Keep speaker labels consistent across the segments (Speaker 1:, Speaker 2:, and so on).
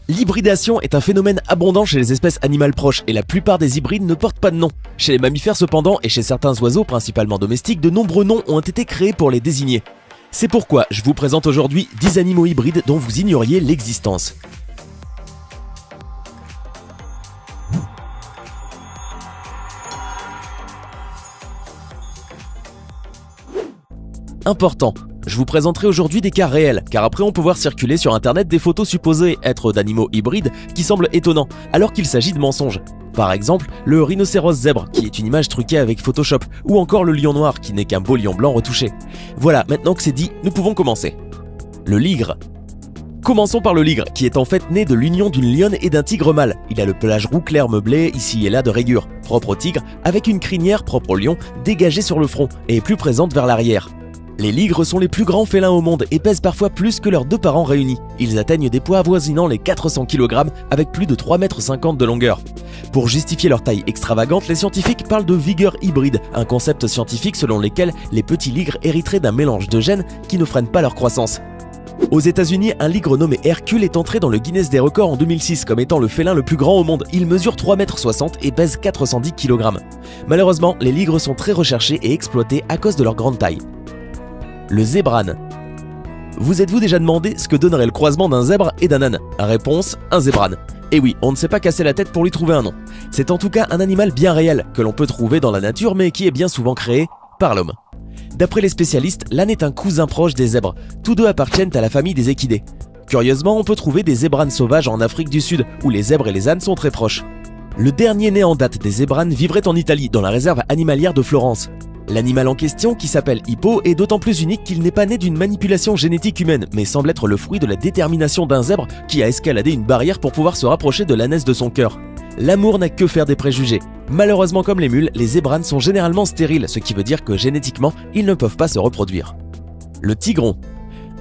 Speaker 1: L'hybridation est un phénomène abondant chez les espèces animales proches et la plupart des hybrides ne portent pas de nom. Chez les mammifères cependant et chez certains oiseaux principalement domestiques, de nombreux noms ont été créés pour les désigner. C'est pourquoi je vous présente aujourd'hui 10 animaux hybrides dont vous ignoriez l'existence. Important. Je vous présenterai aujourd'hui des cas réels, car après on peut voir circuler sur internet des photos supposées être d'animaux hybrides qui semblent étonnants, alors qu'il s'agit de mensonges. Par exemple, le rhinocéros zèbre, qui est une image truquée avec Photoshop, ou encore le lion noir, qui n'est qu'un beau lion blanc retouché. Voilà, maintenant que c'est dit, nous pouvons commencer. Le ligre. Commençons par le ligre, qui est en fait né de l'union d'une lionne et d'un tigre mâle. Il a le pelage roux clair meublé, ici et là de rayures, propre au tigre, avec une crinière propre au lion, dégagée sur le front, et plus présente vers l'arrière. Les ligres sont les plus grands félins au monde et pèsent parfois plus que leurs deux parents réunis. Ils atteignent des poids avoisinant les 400 kg avec plus de 3,50 m de longueur. Pour justifier leur taille extravagante, les scientifiques parlent de vigueur hybride, un concept scientifique selon lequel les petits ligres hériteraient d'un mélange de gènes qui ne freinent pas leur croissance. Aux États-Unis, un ligre nommé Hercule est entré dans le Guinness des records en 2006 comme étant le félin le plus grand au monde. Il mesure 3,60 m et pèse 410 kg. Malheureusement, les ligres sont très recherchés et exploités à cause de leur grande taille. Le zébrane. Vous êtes-vous déjà demandé ce que donnerait le croisement d'un zèbre et d'un âne? Réponse, un zébrane. Et oui, on ne s'est pas cassé la tête pour lui trouver un nom. C'est en tout cas un animal bien réel, que l'on peut trouver dans la nature mais qui est bien souvent créé par l'homme. D'après les spécialistes, l'âne est un cousin proche des zèbres. Tous deux appartiennent à la famille des équidés. Curieusement, on peut trouver des zébranes sauvages en Afrique du Sud, où les zèbres et les ânes sont très proches. Le dernier né en date des zébranes vivrait en Italie, dans la réserve animalière de Florence. L'animal en question, qui s'appelle Hippo, est d'autant plus unique qu'il n'est pas né d'une manipulation génétique humaine, mais semble être le fruit de la détermination d'un zèbre qui a escaladé une barrière pour pouvoir se rapprocher de l'ânesse de son cœur. L'amour n'a que faire des préjugés. Malheureusement, comme les mules, les zébranes sont généralement stériles, ce qui veut dire que génétiquement, ils ne peuvent pas se reproduire. Le tigron.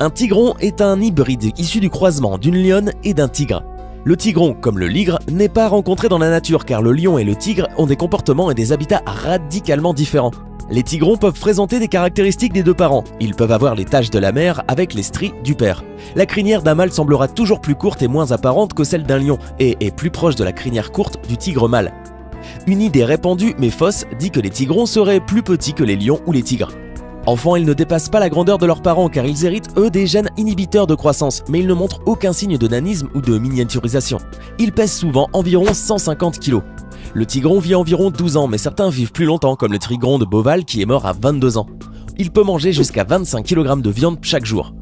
Speaker 1: Un tigron est un hybride issu du croisement d'une lionne et d'un tigre. Le tigron, comme le ligre, n'est pas rencontré dans la nature car le lion et le tigre ont des comportements et des habitats radicalement différents. Les tigrons peuvent présenter des caractéristiques des deux parents. Ils peuvent avoir les taches de la mère avec les stries du père. La crinière d'un mâle semblera toujours plus courte et moins apparente que celle d'un lion et est plus proche de la crinière courte du tigre mâle. Une idée répandue mais fausse dit que les tigrons seraient plus petits que les lions ou les tigres. Enfants, ils ne dépassent pas la grandeur de leurs parents car ils héritent eux des gènes inhibiteurs de croissance, mais ils ne montrent aucun signe de nanisme ou de miniaturisation. Ils pèsent souvent environ 150 kg. Le tigron vit environ 12 ans, mais certains vivent plus longtemps, comme le tigron de Beauval qui est mort à 22 ans. Il peut manger jusqu'à 25 kg de viande chaque jour.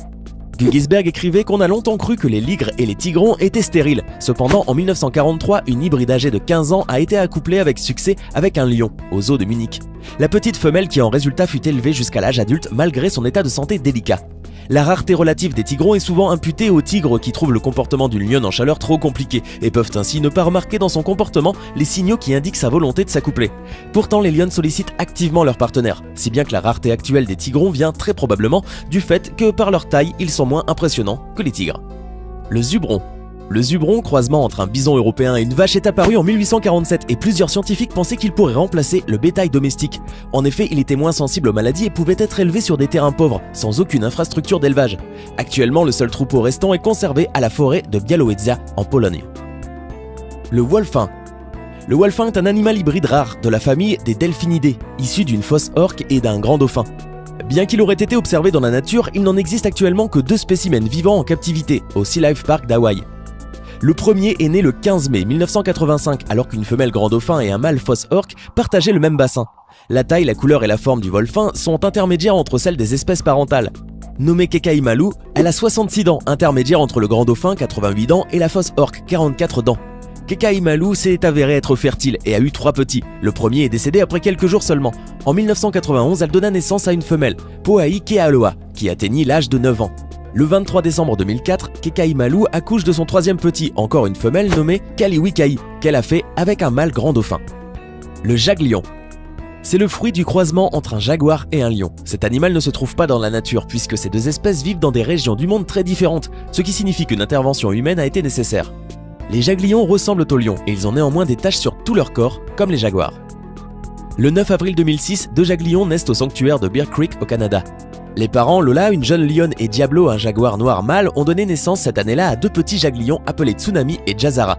Speaker 1: Gugisberg écrivait qu'on a longtemps cru que les ligres et les tigrons étaient stériles. Cependant, en 1943, une hybride âgée de 15 ans a été accouplée avec succès avec un lion, au zoo de Munich. La petite femelle qui en résultat fut élevée jusqu'à l'âge adulte malgré son état de santé délicat. La rareté relative des tigrons est souvent imputée aux tigres qui trouvent le comportement d'une lionne en chaleur trop compliqué et peuvent ainsi ne pas remarquer dans son comportement les signaux qui indiquent sa volonté de s'accoupler. Pourtant, les lionnes sollicitent activement leur partenaire, si bien que la rareté actuelle des tigrons vient très probablement du fait que par leur taille, ils sont moins impressionnants que les tigres. Le zubron. Le zubron, croisement entre un bison européen et une vache, est apparu en 1847 et plusieurs scientifiques pensaient qu'il pourrait remplacer le bétail domestique. En effet, il était moins sensible aux maladies et pouvait être élevé sur des terrains pauvres, sans aucune infrastructure d'élevage. Actuellement, le seul troupeau restant est conservé à la forêt de Białowieża en Pologne. Le wolfin. Le wolfin est un animal hybride rare de la famille des delphinidés, issu d'une fausse orque et d'un grand dauphin. Bien qu'il aurait été observé dans la nature, il n'en existe actuellement que 2 spécimens vivants en captivité, au Sea Life Park d'Hawaï. Le premier est né le 15 mai 1985, alors qu'une femelle grand dauphin et un mâle fausse orque partageaient le même bassin. La taille, la couleur et la forme du wolfin sont intermédiaires entre celles des espèces parentales. Nommée Kekaimalu, elle a 66 dents, intermédiaires entre le grand dauphin, 88 dents, et la fausse orque, 44 dents. Kekaimalu s'est avérée être fertile et a eu 3 petits. Le premier est décédé après quelques jours seulement. En 1991, elle donna naissance à une femelle, Poai Kealoha, qui atteignit l'âge de 9 ans. Le 23 décembre 2004, Kekaimalu accouche de son 3e petit, encore une femelle nommée Kaliwikai, qu'elle a fait avec un mâle grand dauphin. Le jaglion. C'est le fruit du croisement entre un jaguar et un lion. Cet animal ne se trouve pas dans la nature puisque ces 2 espèces vivent dans des régions du monde très différentes, ce qui signifie qu'une intervention humaine a été nécessaire. Les jaglions ressemblent aux lions et ils ont néanmoins des taches sur tout leur corps, comme les jaguars. Le 9 avril 2006, 2 jaglions naissent au sanctuaire de Bear Creek au Canada. Les parents, Lola, une jeune lionne, et Diablo, un jaguar noir mâle, ont donné naissance cette année-là à 2 petits jaglions appelés Tsunami et Jazara.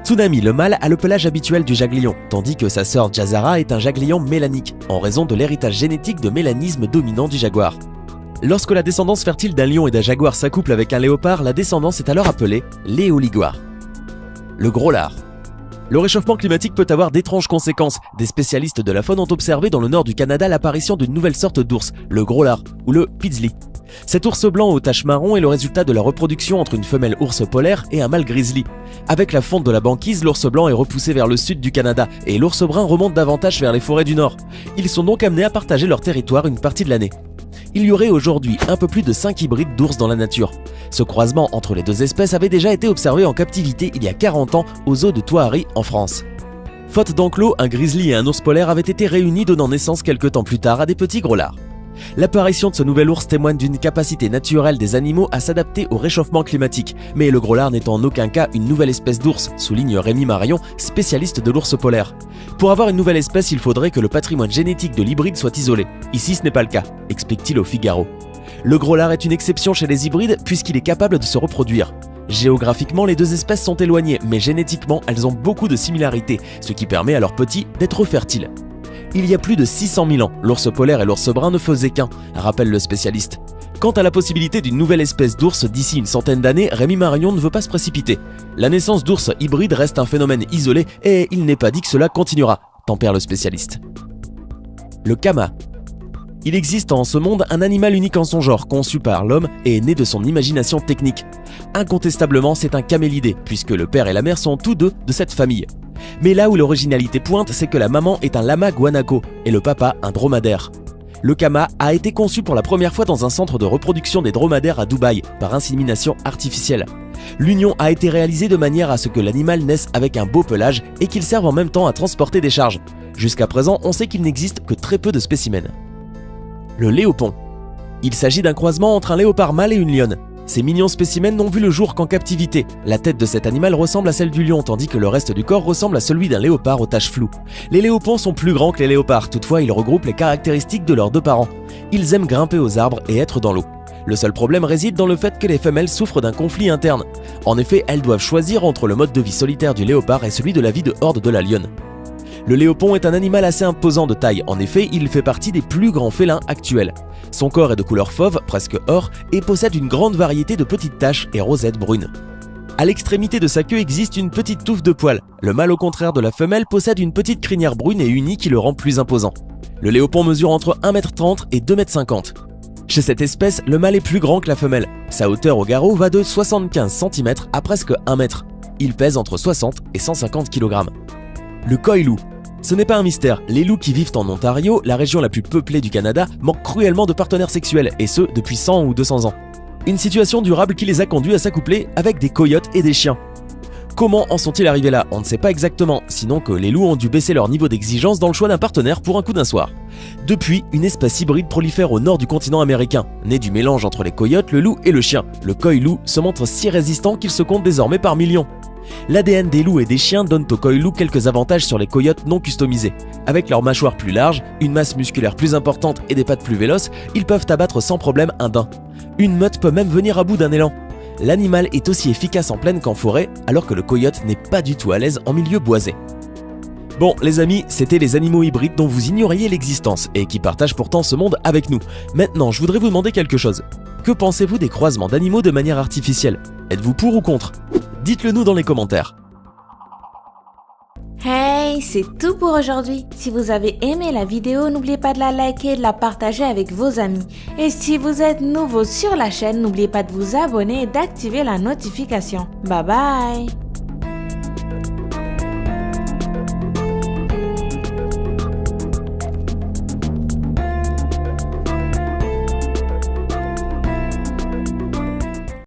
Speaker 1: Tsunami, le mâle, a le pelage habituel du jaglion, tandis que sa sœur Jazara est un jaglion mélanique, en raison de l'héritage génétique de mélanisme dominant du jaguar. Lorsque la descendance fertile d'un lion et d'un jaguar s'accouple avec un léopard, la descendance est alors appelée l'éoliguar. Le gros lard. Le réchauffement climatique peut avoir d'étranges conséquences. Des spécialistes de la faune ont observé dans le nord du Canada l'apparition d'une nouvelle sorte d'ours, le gros lard, ou le pidsley. Cet ours blanc aux taches marron est le résultat de la reproduction entre une femelle ours polaire et un mâle grizzly. Avec la fonte de la banquise, l'ours blanc est repoussé vers le sud du Canada et l'ours brun remonte davantage vers les forêts du nord. Ils sont donc amenés à partager leur territoire une partie de l'année. Il y aurait aujourd'hui un peu plus de 5 hybrides d'ours dans la nature. Ce croisement entre les 2 espèces avait déjà été observé en captivité il y a 40 ans au zoo de Thoiry en France. Faute d'enclos, un grizzly et un ours polaire avaient été réunis donnant naissance quelques temps plus tard à des petits gros lards. L'apparition de ce nouvel ours témoigne d'une capacité naturelle des animaux à s'adapter au réchauffement climatique, mais le gros lard n'est en aucun cas une nouvelle espèce d'ours, souligne Rémi Marion, spécialiste de l'ours polaire. Pour avoir une nouvelle espèce, il faudrait que le patrimoine génétique de l'hybride soit isolé. Ici, ce n'est pas le cas, explique-t-il au Figaro. Le gros lard est une exception chez les hybrides puisqu'il est capable de se reproduire. Géographiquement, les 2 espèces sont éloignées, mais génétiquement, elles ont beaucoup de similarités, ce qui permet à leurs petits d'être fertiles. Il y a plus de 600 000 ans, l'ours polaire et l'ours brun ne faisaient qu'un, rappelle le spécialiste. Quant à la possibilité d'une nouvelle espèce d'ours d'ici une centaine d'années, Rémi Marion ne veut pas se précipiter. La naissance d'ours hybrides reste un phénomène isolé et il n'est pas dit que cela continuera, tempère le spécialiste. Le kama. Il existe en ce monde un animal unique en son genre, conçu par l'homme et né de son imagination technique. Incontestablement, c'est un camélidé, puisque le père et la mère sont tous 2 de cette famille. Mais là où l'originalité pointe, c'est que la maman est un lama guanaco et le papa un dromadaire. Le kama a été conçu pour la première fois dans un centre de reproduction des dromadaires à Dubaï, par insémination artificielle. L'union a été réalisée de manière à ce que l'animal naisse avec un beau pelage et qu'il serve en même temps à transporter des charges. Jusqu'à présent, on sait qu'il n'existe que très peu de spécimens. Le léopon. Il s'agit d'un croisement entre un léopard mâle et une lionne. Ces mignons spécimens n'ont vu le jour qu'en captivité. La tête de cet animal ressemble à celle du lion, tandis que le reste du corps ressemble à celui d'un léopard aux taches floues. Les léopons sont plus grands que les léopards, toutefois ils regroupent les caractéristiques de leurs 2 parents. Ils aiment grimper aux arbres et être dans l'eau. Le seul problème réside dans le fait que les femelles souffrent d'un conflit interne. En effet, elles doivent choisir entre le mode de vie solitaire du léopard et celui de la vie de horde de la lionne. Le léopon est un animal assez imposant de taille, en effet il fait partie des plus grands félins actuels. Son corps est de couleur fauve, presque or, et possède une grande variété de petites taches et rosettes brunes. À l'extrémité de sa queue existe une petite touffe de poils. Le mâle, au contraire de la femelle, possède une petite crinière brune et unie qui le rend plus imposant. Le léopon mesure entre 1,30 m et 2,50 m. Chez cette espèce, le mâle est plus grand que la femelle. Sa hauteur au garrot va de 75 cm à presque 1 mètre. Il pèse entre 60 et 150 kg. Le coy-loup. Ce n'est pas un mystère, les loups qui vivent en Ontario, la région la plus peuplée du Canada, manquent cruellement de partenaires sexuels, et ce depuis 100 ou 200 ans. Une situation durable qui les a conduits à s'accoupler avec des coyotes et des chiens. Comment en sont-ils arrivés là? On ne sait pas exactement, sinon que les loups ont dû baisser leur niveau d'exigence dans le choix d'un partenaire pour un coup d'un soir. Depuis, une espèce hybride prolifère au nord du continent américain. Né du mélange entre les coyotes, le loup et le chien, le coy-loup se montre si résistant qu'il se compte désormais par millions. L'ADN des loups et des chiens donne aux coy-loups quelques avantages sur les coyotes non customisés. Avec leur mâchoire plus large, une masse musculaire plus importante et des pattes plus véloces, ils peuvent abattre sans problème un daim. Une meute peut même venir à bout d'un élan. L'animal est aussi efficace en plaine qu'en forêt, alors que le coyote n'est pas du tout à l'aise en milieu boisé. Bon les amis, c'était les animaux hybrides dont vous ignoriez l'existence et qui partagent pourtant ce monde avec nous. Maintenant, je voudrais vous demander quelque chose. Que pensez-vous des croisements d'animaux de manière artificielle? Êtes-vous pour ou contre? Dites-le nous dans les commentaires.
Speaker 2: Hey, c'est tout pour aujourd'hui. Si vous avez aimé la vidéo, n'oubliez pas de la liker et de la partager avec vos amis. Et si vous êtes nouveau sur la chaîne, n'oubliez pas de vous abonner et d'activer la notification. Bye bye!